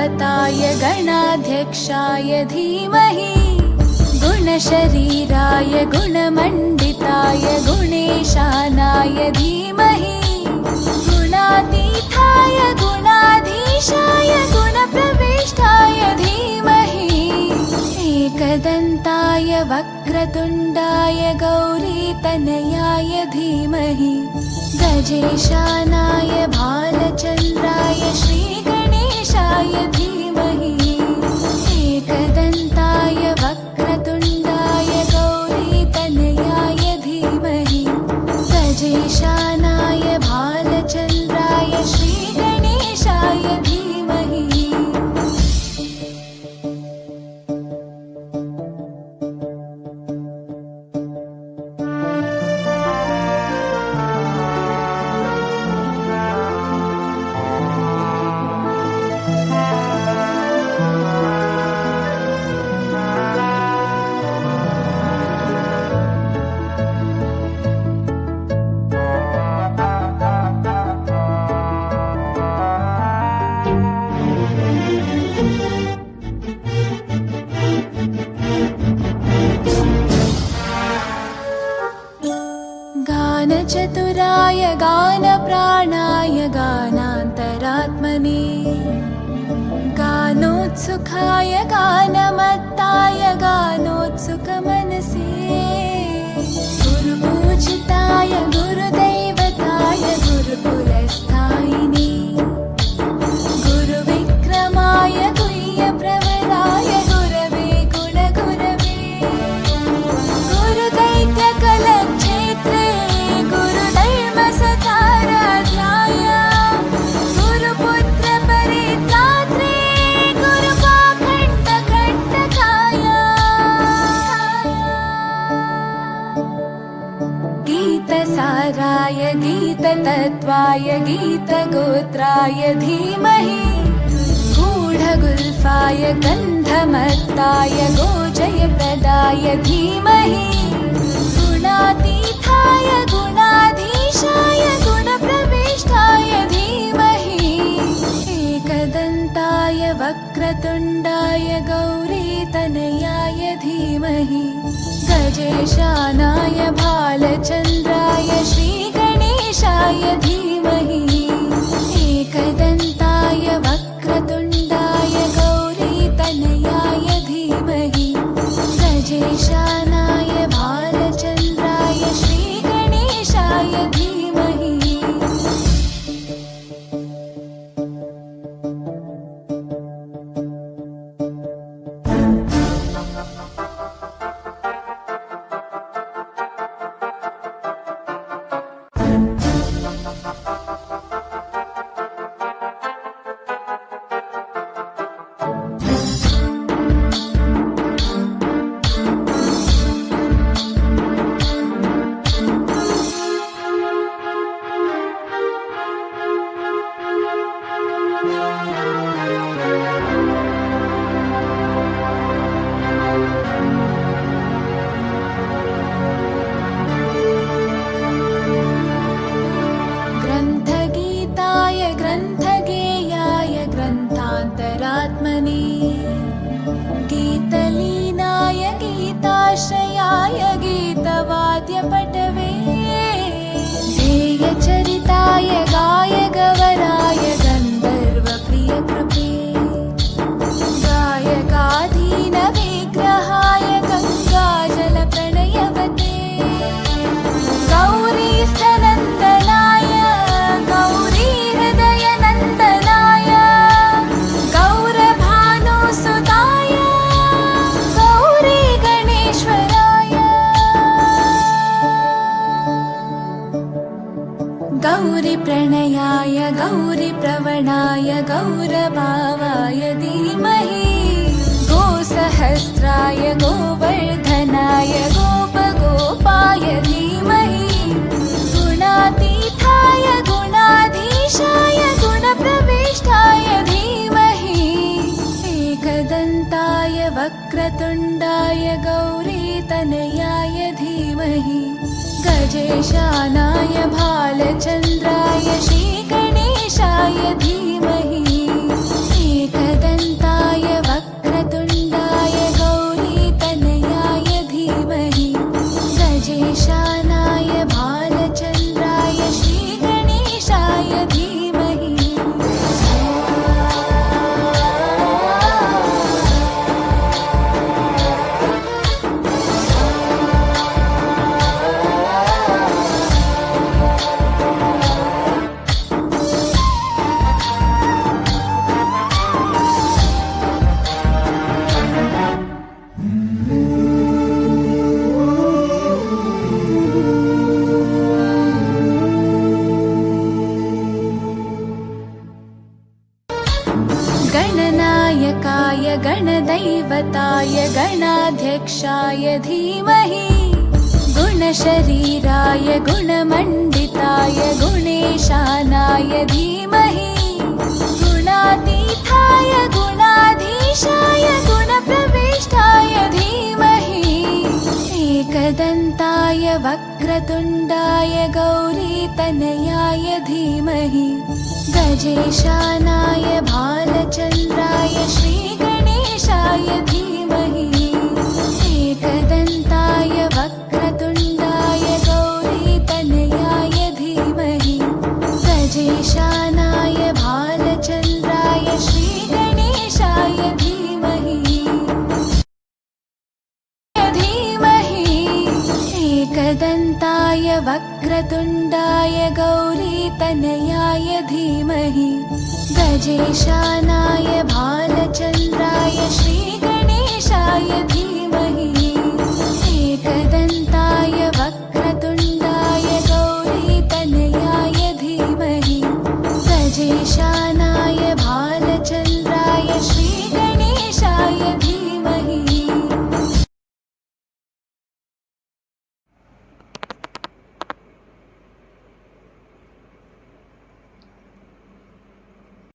गणपताय गणाध्यक्षाय धीमहि गुणशरीराय गुणमण्डिताय गुणेशानाय धीमहि गुणातीताय गुणाधीशाय गुणप्रविष्टाय धीमहि एकदन्ताय वक्रतुण्डाय गौरीतनयाय धीमहि गजेशानाय भालचन्द्राय श्रीगणेशाय धीमहि एकदन्ताय वक्रतुण्डाय गौरीतनयाय धीमहि गजेशानाय भालचन्द्राय श्रीगणेशाय धीमहि गानचतुराय गानप्राणाय गानान्तरात्मने गानोत्सुकाय गानमत्ताय गानोत्सुकमनसे गुरुपूजिताय गुरुदैवताय गुरुकुलस्थायिने गुरुविक्रमाय गुह्यप्रवराय गुरवे गुणगुरवे गुरुदैत्यकलक्षेत्रे गुरुधर्मसताराध्याय गुरुपुत्रपरित्रात्रे गुरुपाखण्डखण्डकाय गीतसाराय गीततत्त्वाय गीतगोत्राय धीमहि गूढगुल्फाय गन्धमत्ताय गोजयप्रदाय धीमहि गुणातीताय गुणाधीशाय गुणप्रविष्टाय धीमहि एकदन्ताय वक्रतुण्डाय गौरीतनयाय धीमहि गजेशानाय भालचन्द्राय श्रीगणेशाय धीमहि एकदन्ताय वक्रतुण्डाय गौरीतनयाय धीमहि गजेशानाय भालचन्द्राय श्रीगणेशाय धीमहि ग्रन्थगीताय ग्रन्थगेयाय ग्रन्थान्तरात्मने गीतलीनाय गीताश्रयाय गीतवाद्यपटवे ध्येयचरिताय गायगवराय गन्धर्वप्रियकृपे गायकाधीनविग्रहाय गङ्गाजलप्रणयवते गौरीस्तनन्दनाय गौरीहृदयनन्दनाय गौरभानुसुताय गौरीगणेश्वराय गौरीप्रणयाय गौरीप्रवणाय गौरभावाय धीमहि गोसहस्राय गोवर्धनाय गोपगोपाय धीमहि गुणातीताय गुणाधीशाय गुणप्रविष्टाय धीमहि एकदन्ताय वक्रतुण्डाय गौरीतनयाय धीमहि गजेशानाय भालचन्द्राय श्रीगणेशाय धीमहि एकदन्ताय गजेशानाय भालचन्द्राय श्रीगणेशाय धीमहि गणनायकाय गणदैवताय गणाध्यक्षाय धीमहि गुणशरीराय गुणमण्डिताय गुणेशानाय धीमहि गुणातीताय गुणाधीशाय गुणप्रविष्टाय धीमहि एकदन्ताय वक्रतुण्डाय गौरीतनयाय धीमहि गजेशानाय भालचन्द्राय श्रीगणेशाय धीमहि एकदन्ताय वक्रतुण्डाय गौरीतनयाय धीमहि गजेशानाय भालचन्द्राय श्रीगणेशाय धीमहि एकदन्ताय वक्रतुण्डाय गौरीतनयाय धीमहि गजेशानाय